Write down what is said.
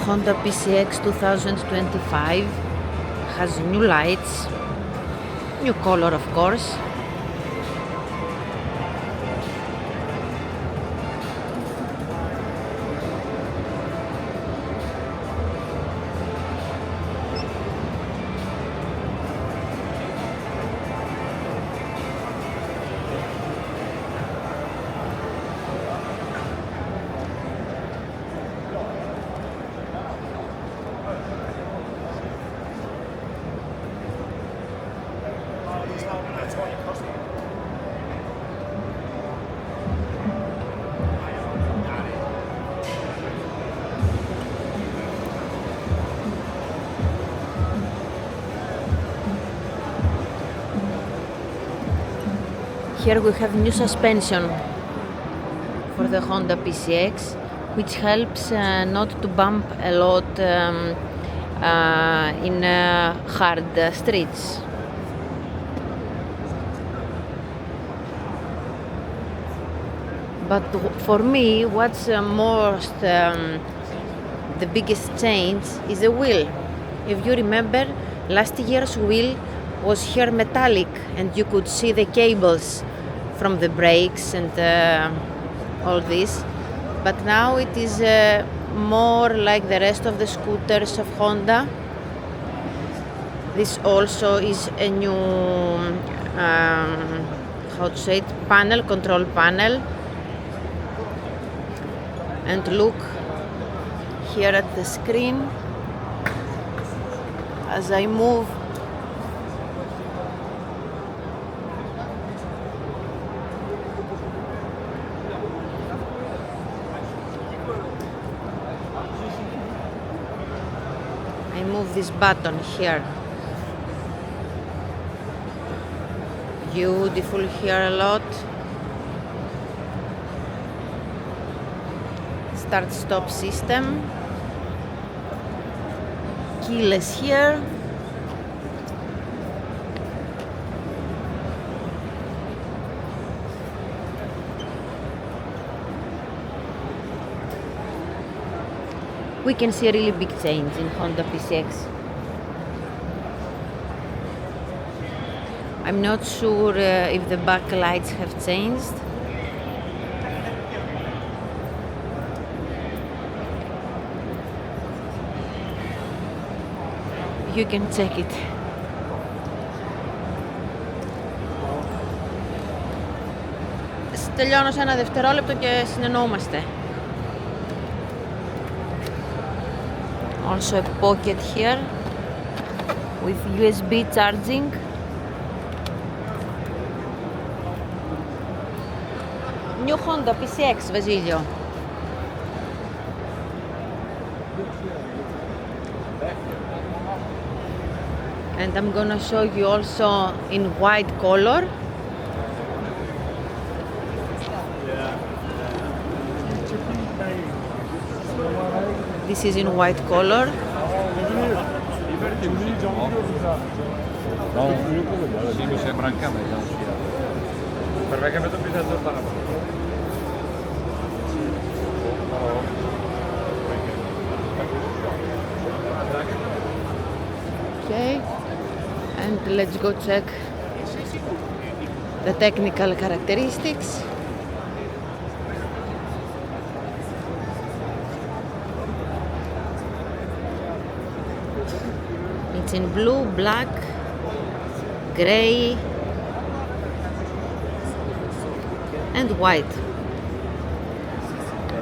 Honda PCX 2025 has new lights, new color of course. Here we have new suspension for the Honda PCX, which helps not to bump a lot in hard streets. But for me, what's most the biggest change is the wheel. If you remember, last year's wheel was here metallic, and you could see the cables from the brakes and all this. But now it is more like the rest of the scooters of Honda. This also is a new control panel. And look here at the screen as I move. I move this button here. Beautiful here a lot. Start-stop system. Keyless here. We can see a really big change in Honda PCX. I'm not sure if the backlights have changed. You can check it. Τελειώνω σε ένα δευτερόλεπτο και συνεννοούμαστε. Also a pocket here with USB charging. New Honda PCX, Βασίλειο. And I'm gonna show you also in white color. This is in white color. Okay, and let's go check the technical characteristics. It's in blue, black, gray, and white.